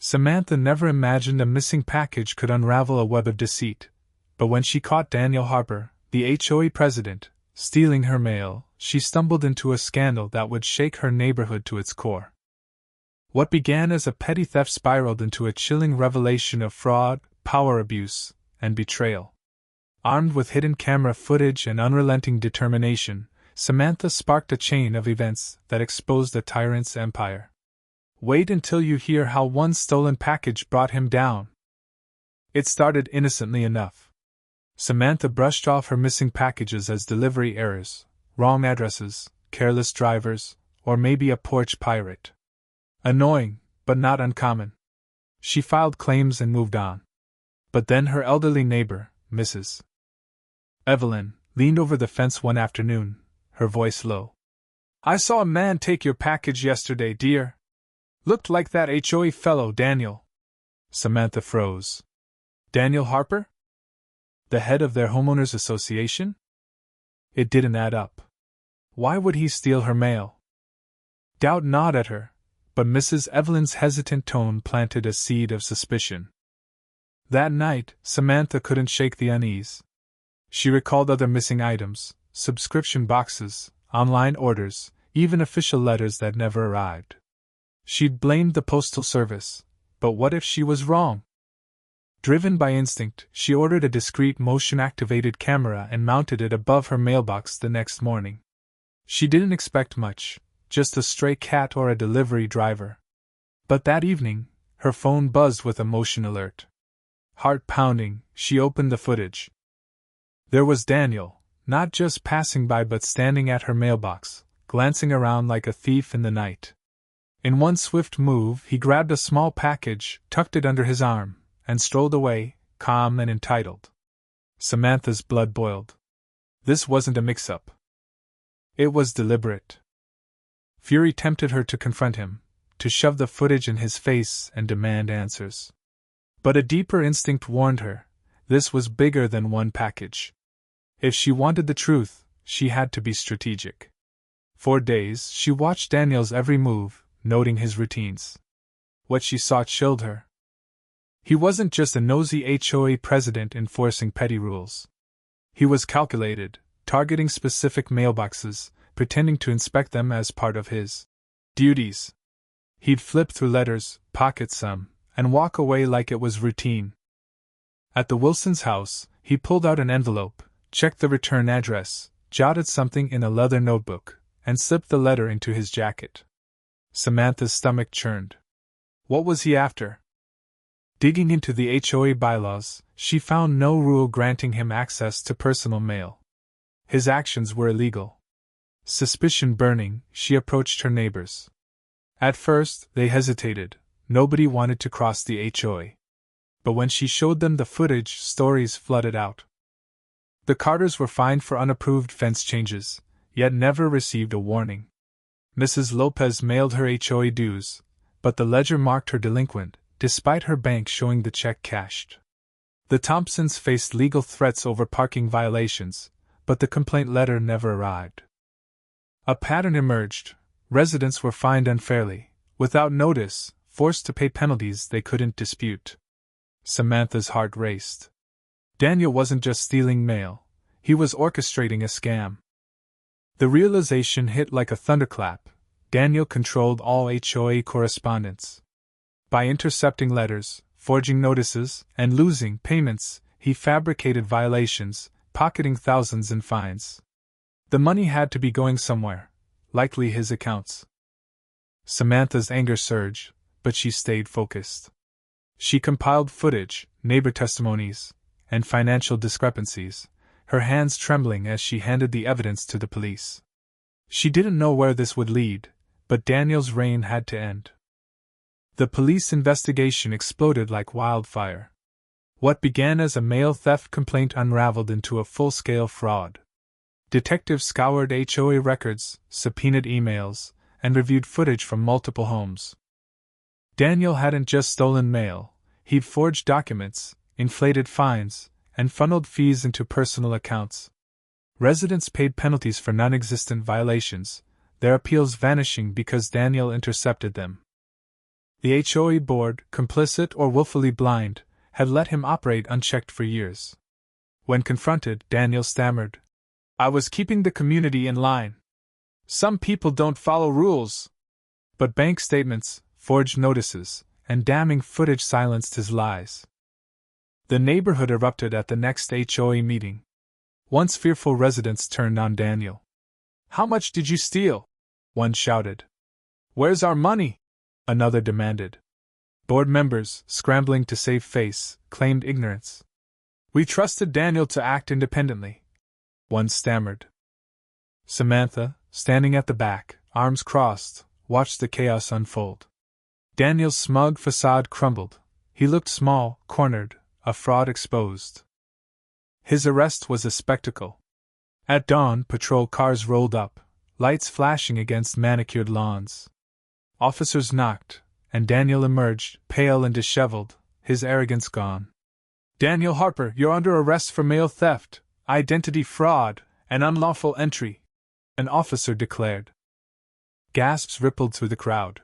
Samantha never imagined a missing package could unravel a web of deceit, but when she caught Daniel Harper, the HOA president, stealing her mail, she stumbled into a scandal that would shake her neighborhood to its core. What began as a petty theft spiraled into a chilling revelation of fraud, power abuse, and betrayal. Armed with hidden camera footage and unrelenting determination, Samantha sparked a chain of events that exposed a tyrant's empire. Wait until you hear how one stolen package brought him down. It started innocently enough. Samantha brushed off her missing packages as delivery errors, wrong addresses, careless drivers, or maybe a porch pirate. Annoying, but not uncommon. She filed claims and moved on. But then her elderly neighbor, Mrs. Evelyn, leaned over the fence one afternoon, her voice low. "I saw a man take your package yesterday, dear. Looked like that HOA fellow, Daniel." Samantha froze. Daniel Harper? The head of their homeowners association? It didn't add up. Why would he steal her mail? Doubt gnawed at her, but Mrs. Evelyn's hesitant tone planted a seed of suspicion. That night, Samantha couldn't shake the unease. She recalled other missing items, subscription boxes, online orders, even official letters that never arrived. She'd blamed the postal service, but what if she was wrong? Driven by instinct, she ordered a discreet motion-activated camera and mounted it above her mailbox the next morning. She didn't expect much, just a stray cat or a delivery driver. But that evening, her phone buzzed with a motion alert. Heart pounding, she opened the footage. There was Daniel, not just passing by but standing at her mailbox, glancing around like a thief in the night. In one swift move, he grabbed a small package, tucked it under his arm, and strolled away, calm and entitled. Samantha's blood boiled. This wasn't a mix-up. It was deliberate. Fury tempted her to confront him, to shove the footage in his face and demand answers. But a deeper instinct warned her, this was bigger than one package. If she wanted the truth, she had to be strategic. For days, she watched Daniel's every move, noting his routines. What she saw chilled her. He wasn't just a nosy HOA president enforcing petty rules. He was calculated, targeting specific mailboxes, pretending to inspect them as part of his duties. He'd flip through letters, pocket some, and walk away like it was routine. At the Wilsons' house, he pulled out an envelope, checked the return address, jotted something in a leather notebook, and slipped the letter into his jacket. Samantha's stomach churned. What was he after? Digging into the HOA bylaws, she found no rule granting him access to personal mail. His actions were illegal. Suspicion burning, she approached her neighbors. At first, they hesitated. Nobody wanted to cross the HOA. But when she showed them the footage, stories flooded out. The Carters were fined for unapproved fence changes, yet never received a warning. Mrs. Lopez mailed her HOA dues, but the ledger marked her delinquent, despite her bank showing the check cashed. The Thompsons faced legal threats over parking violations, but the complaint letter never arrived. A pattern emerged. Residents were fined unfairly, without notice, forced to pay penalties they couldn't dispute. Samantha's heart raced. Daniel wasn't just stealing mail, he was orchestrating a scam. The realization hit like a thunderclap. Daniel controlled all HOA correspondence. By intercepting letters, forging notices, and losing payments, he fabricated violations, pocketing thousands in fines. The money had to be going somewhere, likely his accounts. Samantha's anger surged, but she stayed focused. She compiled footage, neighbor testimonies, and financial discrepancies, her hands trembling as she handed the evidence to the police. She didn't know where this would lead, but Daniel's reign had to end. The police investigation exploded like wildfire. What began as a mail theft complaint unraveled into a full-scale fraud. Detectives scoured HOA records, subpoenaed emails, and reviewed footage from multiple homes. Daniel hadn't just stolen mail, he'd forged documents, inflated fines, and funneled fees into personal accounts. Residents paid penalties for non-existent violations, their appeals vanishing because Daniel intercepted them. The HOA board, complicit or willfully blind, had let him operate unchecked for years. When confronted, Daniel stammered, "I was keeping the community in line. Some people don't follow rules." But bank statements, forged notices, and damning footage silenced his lies. The neighborhood erupted at the next HOA meeting. Once fearful residents turned on Daniel. "How much did you steal?" one shouted. "Where's our money?" another demanded. Board members, scrambling to save face, claimed ignorance. "We trusted Daniel to act independently," one stammered. Samantha, standing at the back, arms crossed, watched the chaos unfold. Daniel's smug facade crumbled. He looked small, cornered, a fraud exposed. His arrest was a spectacle. At dawn, patrol cars rolled up, lights flashing against manicured lawns. Officers knocked, and Daniel emerged, pale and disheveled, his arrogance gone. "Daniel Harper, you're under arrest for mail theft, identity fraud, and unlawful entry," an officer declared. Gasps rippled through the crowd.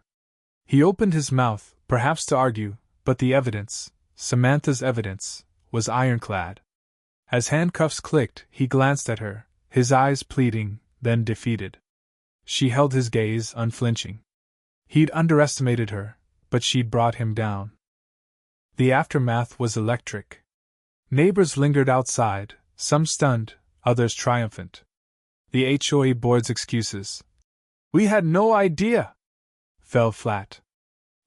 He opened his mouth, perhaps to argue, but the evidence, Samantha's evidence, was ironclad. As handcuffs clicked, he glanced at her, his eyes pleading, then defeated. She held his gaze, unflinching. He'd underestimated her, but she'd brought him down. The aftermath was electric. Neighbors lingered outside, some stunned, others triumphant. The HOA board's excuses, "We had no idea," fell flat.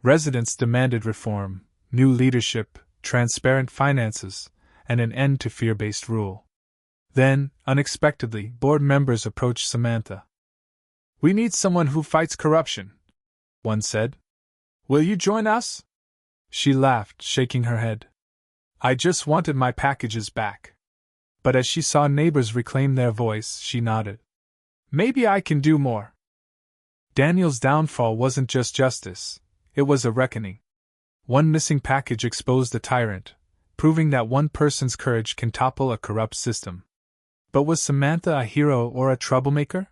Residents demanded reform, new leadership, transparent finances, and an end to fear-based rule. Then, unexpectedly, board members approached Samantha. "We need someone who fights corruption," one said. "Will you join us?" She laughed, shaking her head. "I just wanted my packages back." But as she saw neighbors reclaim their voice, she nodded. "Maybe I can do more." Daniel's downfall wasn't just justice, it was a reckoning. One missing package exposed a tyrant, proving that one person's courage can topple a corrupt system. But was Samantha a hero or a troublemaker?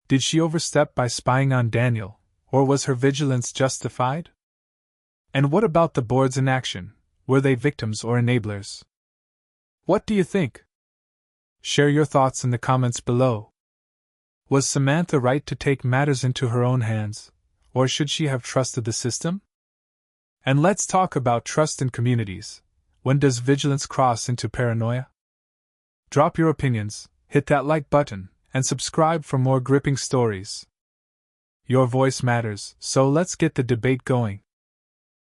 Did she overstep by spying on Daniel, or was her vigilance justified? And what about the board's inaction? Were they victims or enablers? What do you think? Share your thoughts in the comments below. Was Samantha right to take matters into her own hands, or should she have trusted the system? And let's talk about trust in communities. When does vigilance cross into paranoia? Drop your opinions, hit that like button, and subscribe for more gripping stories. Your voice matters, so let's get the debate going.